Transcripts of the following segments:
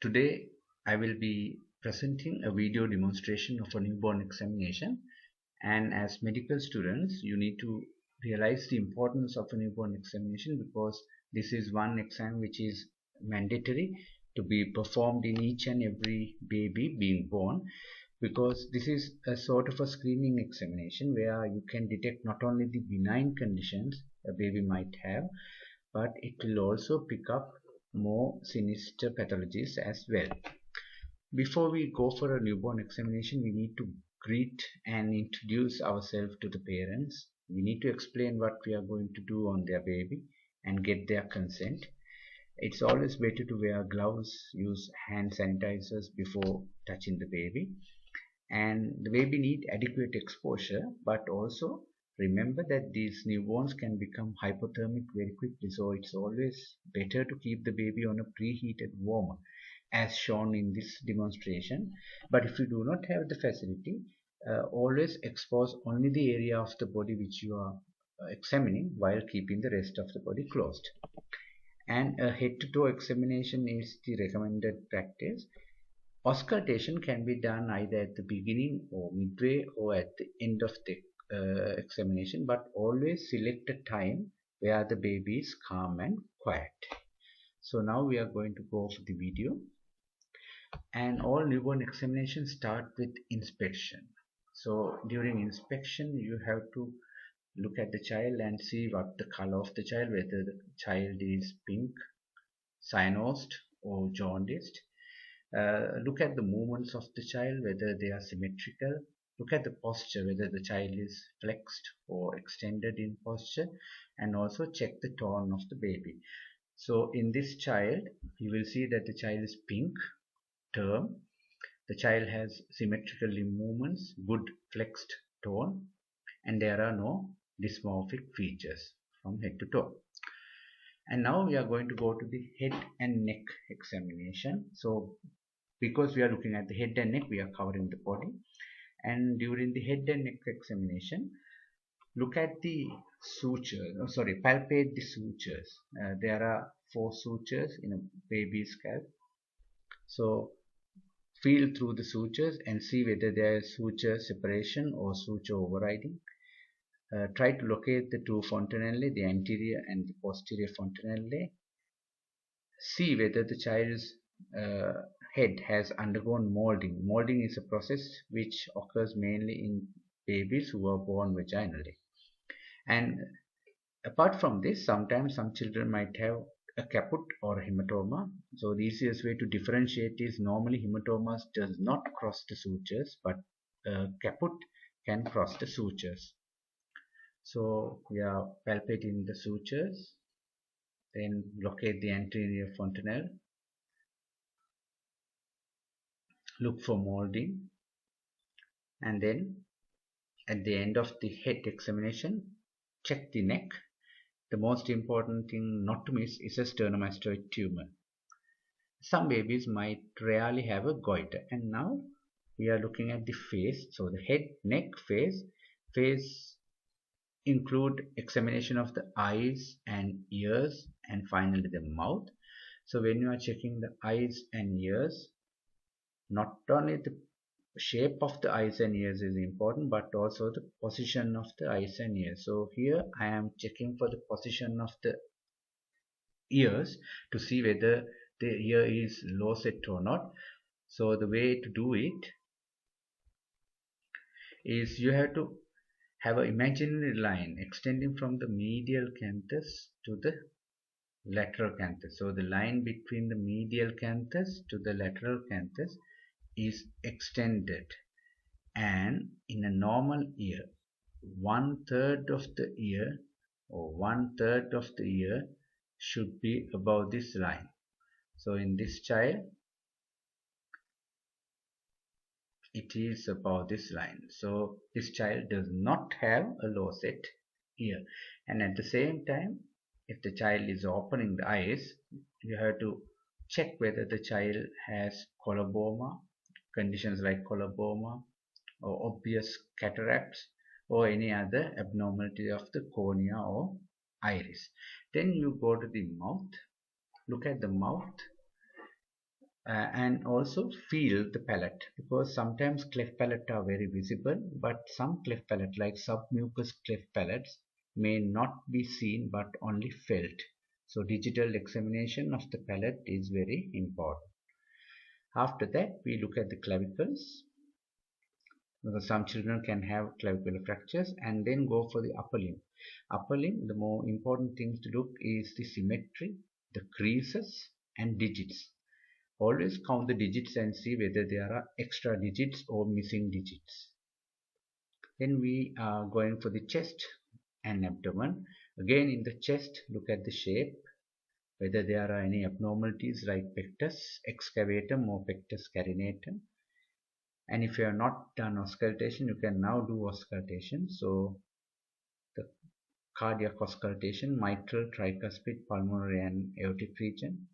Today I will be presenting a video demonstration of a newborn examination, and as medical students you need to realize the importance of a newborn examination because this is one exam which is mandatory to be performed in each and every baby being born, because this is a sort of a screening examination where you can detect not only the benign conditions a baby might have, but it will also pick up more sinister pathologies as well. Before we go for a newborn examination, we need to greet and introduce ourselves to the parents. We need to explain what we are going to do on their baby and get their consent. It's always better to wear gloves, use hand sanitizers before touching the baby. And the baby need adequate exposure, but also remember that these newborns can become hypothermic very quickly, so it's always better to keep the baby on a preheated warmer as shown in this demonstration. But if you do not have the facility, always expose only the area of the body which you are examining while keeping the rest of the body closed. And a head to toe examination is the recommended practice. Auscultation can be done either at the beginning or midway or at the end of the examination, but always select a time where the baby is calm and quiet. So now we are going to go for the video. And all newborn examinations start with inspection. So during inspection you have to look at the child and see what the color of the child, whether the child is pink, cyanosed or jaundiced. Look at the movements of the child, whether they are symmetrical. Look at the posture, whether the child is flexed or extended in posture, and also check the tone of the baby. So in this child, you will see that the child is pink, term. The child has symmetrical limb movements, good flexed tone, and there are no dysmorphic features from head to toe. And now we are going to go to the head and neck examination. So because we are looking at the head and neck, we are covering the body. And during the head and neck examination, look at the sutures, palpate the sutures. There are 4 sutures in a baby's scalp. So feel through the sutures and see whether there is suture separation or suture overriding. Try to locate the 2 fontanellae, the anterior and the posterior fontanellae. See whether the child's head has undergone molding. Molding is a process which occurs mainly in babies who are born vaginally. And apart from this, sometimes some children might have a caput or a hematoma. So the easiest way to differentiate is normally hematomas does not cross the sutures, but caput can cross the sutures. So we are palpating the sutures, then locate the anterior fontanelle. Look for molding, and then at the end of the head examination, check the neck. The most important thing not to miss is a sternomastoid tumor. Some babies might rarely have a goiter. And now we are looking at the face. So the head, neck, face include examination of the eyes and ears, and finally the mouth. So when you are checking the eyes and ears, not only the shape of the eyes and ears is important, but also the position of the eyes and ears. So here I am checking for the position of the ears to see whether the ear is low set or not. So the way to do it is you have to have an imaginary line extending from the medial canthus to the lateral canthus. So the line between the medial canthus to the lateral canthus is extended, and in a normal ear, 1/3 of the ear or 1/3 of the ear should be above this line. So in this child, it is above this line. So this child does not have a low set ear. And at the same time, if the child is opening the eyes, you have to check whether the child has coloboma, conditions like coloboma or obvious cataracts or any other abnormality of the cornea or iris. Then you go to the mouth. Look at the mouth. and also feel the palate, because sometimes cleft palate are very visible, but some cleft palate like submucous cleft palates may not be seen but only felt. So digital examination of the palate is very important. After that, we look at the clavicles, because some children can have clavicular fractures, and then go for the upper limb. Upper limb, the more important things to look is the symmetry, the creases and digits. Always count the digits and see whether there are extra digits or missing digits. Then we are going for the chest and abdomen. Again, in the chest, look at the shape, whether there are any abnormalities like pectus excavatum or pectus carinatum. And if you have not done auscultation, you can now do auscultation. So the cardiac auscultation, mitral, tricuspid, pulmonary and aortic region.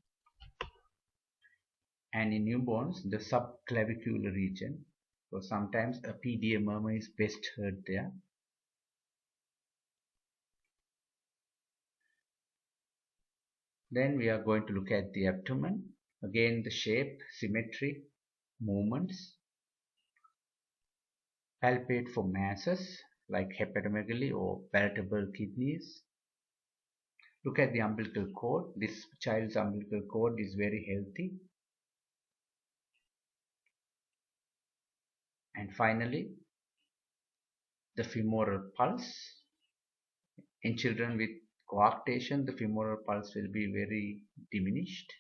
And in newborns, the subclavicular region. So sometimes a PDA murmur is best heard there. Then we are going to look at the abdomen. Again, the shape, symmetry, movements. Palpate for masses like hepatomegaly or palatable kidneys. Look at the umbilical cord. This child's umbilical cord is very healthy. And finally, the femoral pulse. In children with coarctation, the femoral pulse will be very diminished.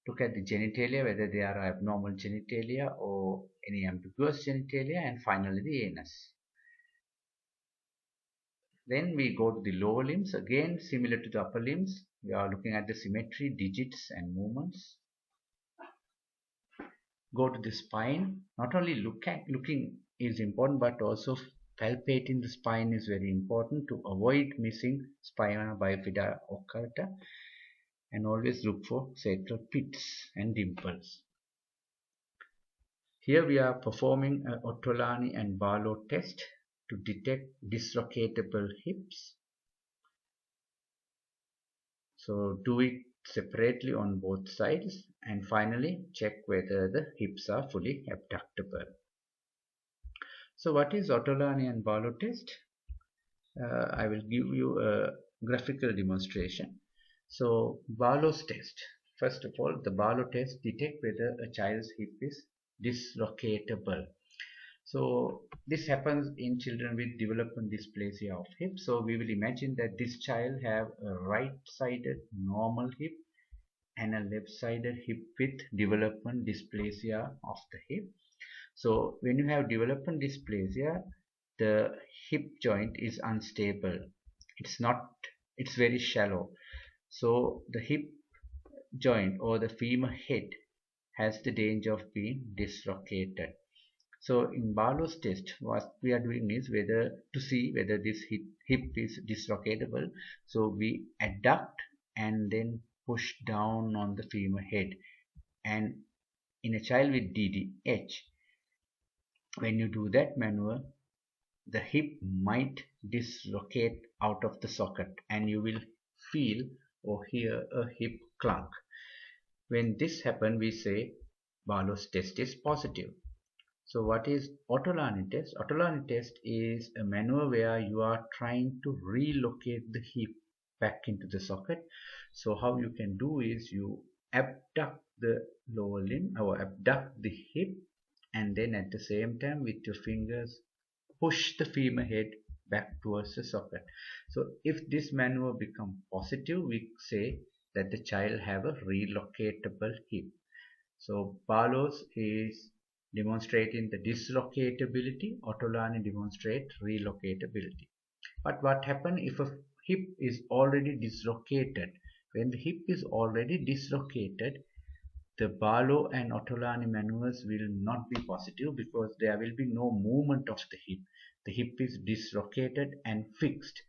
Look at the genitalia, whether they are abnormal genitalia or any ambiguous genitalia, and finally the anus. Then we go to the lower limbs. Again, similar to the upper limbs, we are looking at the symmetry, digits and movements. Go to the spine. Not only looking is important, but also palpating the spine is very important to avoid missing spina bifida occulta, and always look for sacral pits and dimples. Here we are performing a Ottolani and Barlow test to detect dislocatable hips. So do it separately on both sides, and finally check whether the hips are fully abductable. So what is Ottolani and Barlow test? I will give you a graphical demonstration. So Barlow's test. First of all, the Barlow test detects whether a child's hip is dislocatable. So this happens in children with development dysplasia of hip. So we will imagine that this child have a right-sided normal hip and a left-sided hip with development dysplasia of the hip. So when you have development dysplasia, the hip joint is unstable. It's very shallow. So the hip joint or the femur head has the danger of being dislocated. So in Barlow's test, what we are doing is to see whether this hip is dislocatable. So we adduct and then push down on the femur head. And in a child with DDH, when you do that maneuver, the hip might dislocate out of the socket and you will feel or hear a hip clunk. When this happens, we say Barlow's test is positive. So what is Ottolani test? Ottolani test is a maneuver where you are trying to relocate the hip back into the socket. So how you can do is you abduct the lower limb or abduct the hip, and then at the same time with your fingers push the femur head back towards the socket. So if this maneuver becomes positive, we say that the child have a relocatable hip. So Barlow's is demonstrating the dislocatability, Ottolani demonstrate relocatability. But what happens if a hip is already dislocated? When the hip is already dislocated, the Barlow and Ottolani maneuvers will not be positive because there will be no movement of the hip. The hip is dislocated and fixed.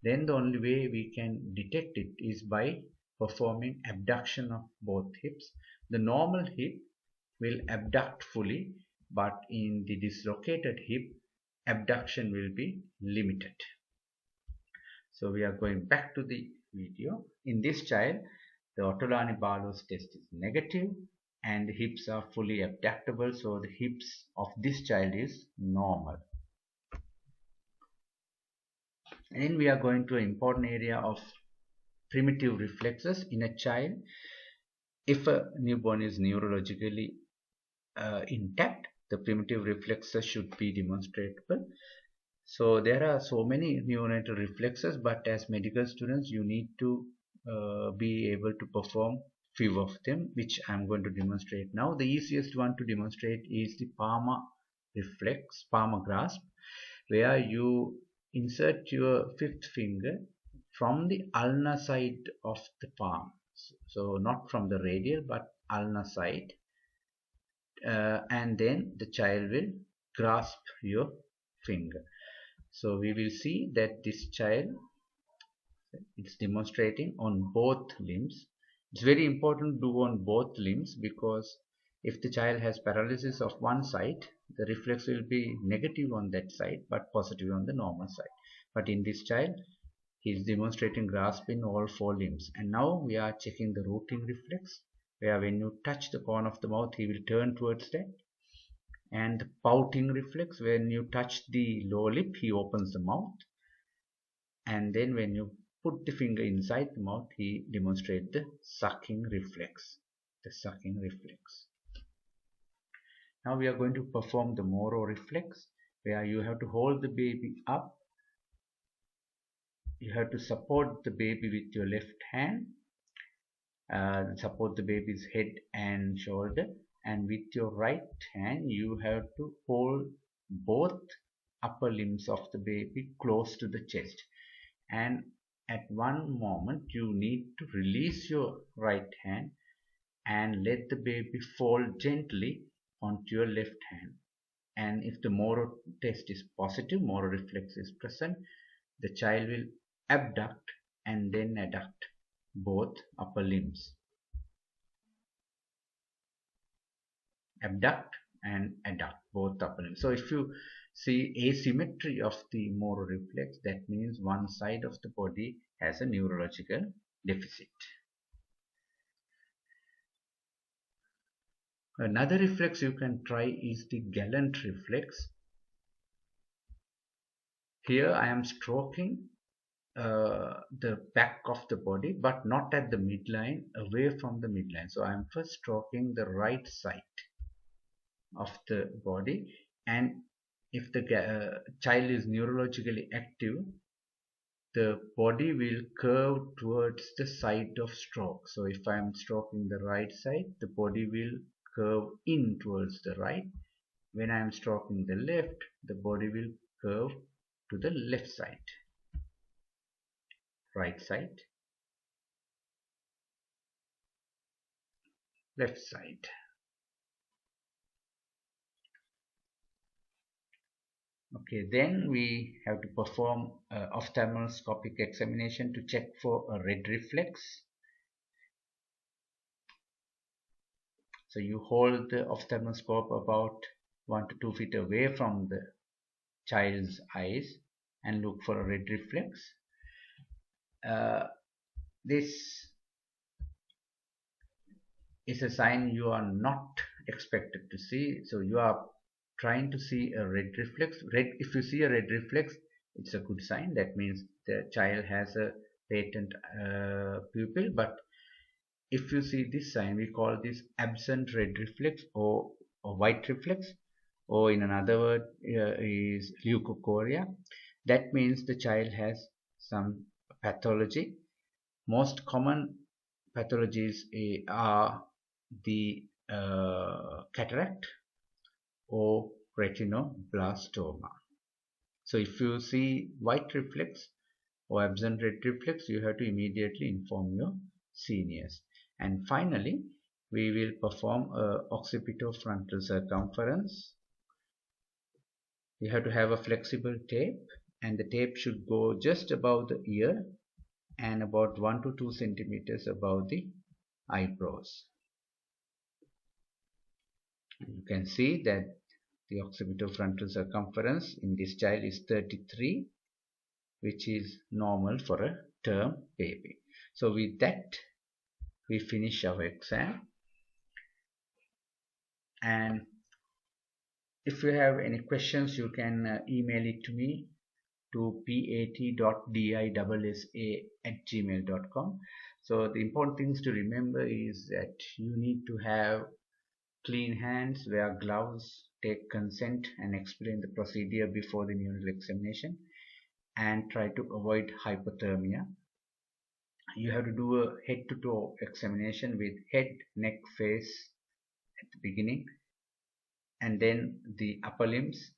Then the only way we can detect it is by performing abduction of both hips. The normal hip will abduct fully, but in the dislocated hip, abduction will be limited. So we are going back to the video. In this child, The Ortolani-Barlow's test is negative and the hips are fully abductable, so the hips of this child is normal. And then we are going to an important area of primitive reflexes in a child. If a newborn is neurologically intact, the primitive reflexes should be demonstrable. So there are so many neonatal reflexes, but as medical students you need to be able to perform few of them, which I'm going to demonstrate now. The easiest one to demonstrate is the palmar reflex, palmar grasp, where you insert your fifth finger from the ulnar side of the palm. So not from the radial but ulnar side, and then the child will grasp your finger. So we will see that this child is demonstrating on both limbs. It's very important to do on both limbs, because if the child has paralysis of one side, the reflex will be negative on that side but positive on the normal side. But in this child, he is demonstrating grasp in all four limbs. And now we are checking the rooting reflex, where when you touch the corner of the mouth, he will turn towards that. And the pouting reflex, when you touch the lower lip, he opens the mouth. And then when you put the finger inside the mouth, he demonstrates the sucking reflex. The sucking reflex. Now we are going to perform the Moro reflex, where you have to hold the baby up. You have to support the baby with your left hand, support the baby's head and shoulder, and with your right hand you have to hold both upper limbs of the baby close to the chest. And at one moment you need to release your right hand and let the baby fall gently onto your left hand. And if the Moro test is positive, Moro reflex is present, the child will abduct and then adduct both upper limbs. Abduct and adduct both upper limbs. So if you see asymmetry of the Moro reflex, that means one side of the body has a neurological deficit. Another reflex you can try is the Gallant reflex. Here I am stroking the back of the body, but not at the midline, away from the midline. So I am first stroking the right side of the body, and if the child is neurologically active, the body will curve towards the side of stroke. So if I am stroking the right side, the body will curve in towards the right. When I am stroking the left, the body will curve to the left side. Right side, left side. Okay, then we have to perform ophthalmoscopic examination to check for a red reflex. So you hold the ophthalmoscope about 1 to 2 feet away from the child's eyes and look for a red reflex. This is a sign you are not expected to see. So you are trying to see a red reflex. If you see a red reflex, it's a good sign. That means the child has a patent pupil. But if you see this sign, we call this absent red reflex or white reflex, or in another word is leukocoria. That means the child has some pathology. Most common pathologies are the cataract or retinoblastoma. So if you see white reflex or absent red reflex, you have to immediately inform your seniors. And finally, we will perform occipitofrontal circumference. You have to have a flexible tape, and the tape should go just above the ear and about 1 to 2 centimeters above the eyebrows. You can see that the occipitofrontal circumference in this child is 33, which is normal for a term baby. So with that, we finish our exam. And if you have any questions, you can email it to me to pat.dissa@gmail.com. So the important things to remember is that you need to have clean hands, wear gloves, take consent and explain the procedure before the neonatal examination, and try to avoid hypothermia. You have to do a head to toe examination with head, neck, face at the beginning, and then the upper limbs,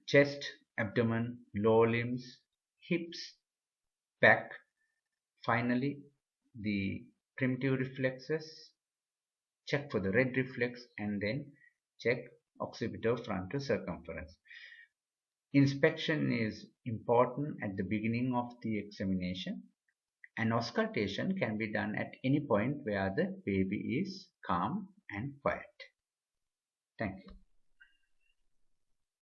chest, abdomen, lower limbs, hips, back, finally the primitive reflexes, check for the red reflex, and then check occipito-frontal circumference. Inspection is important at the beginning of the examination, and auscultation can be done at any point where the baby is calm and quiet. Thank you.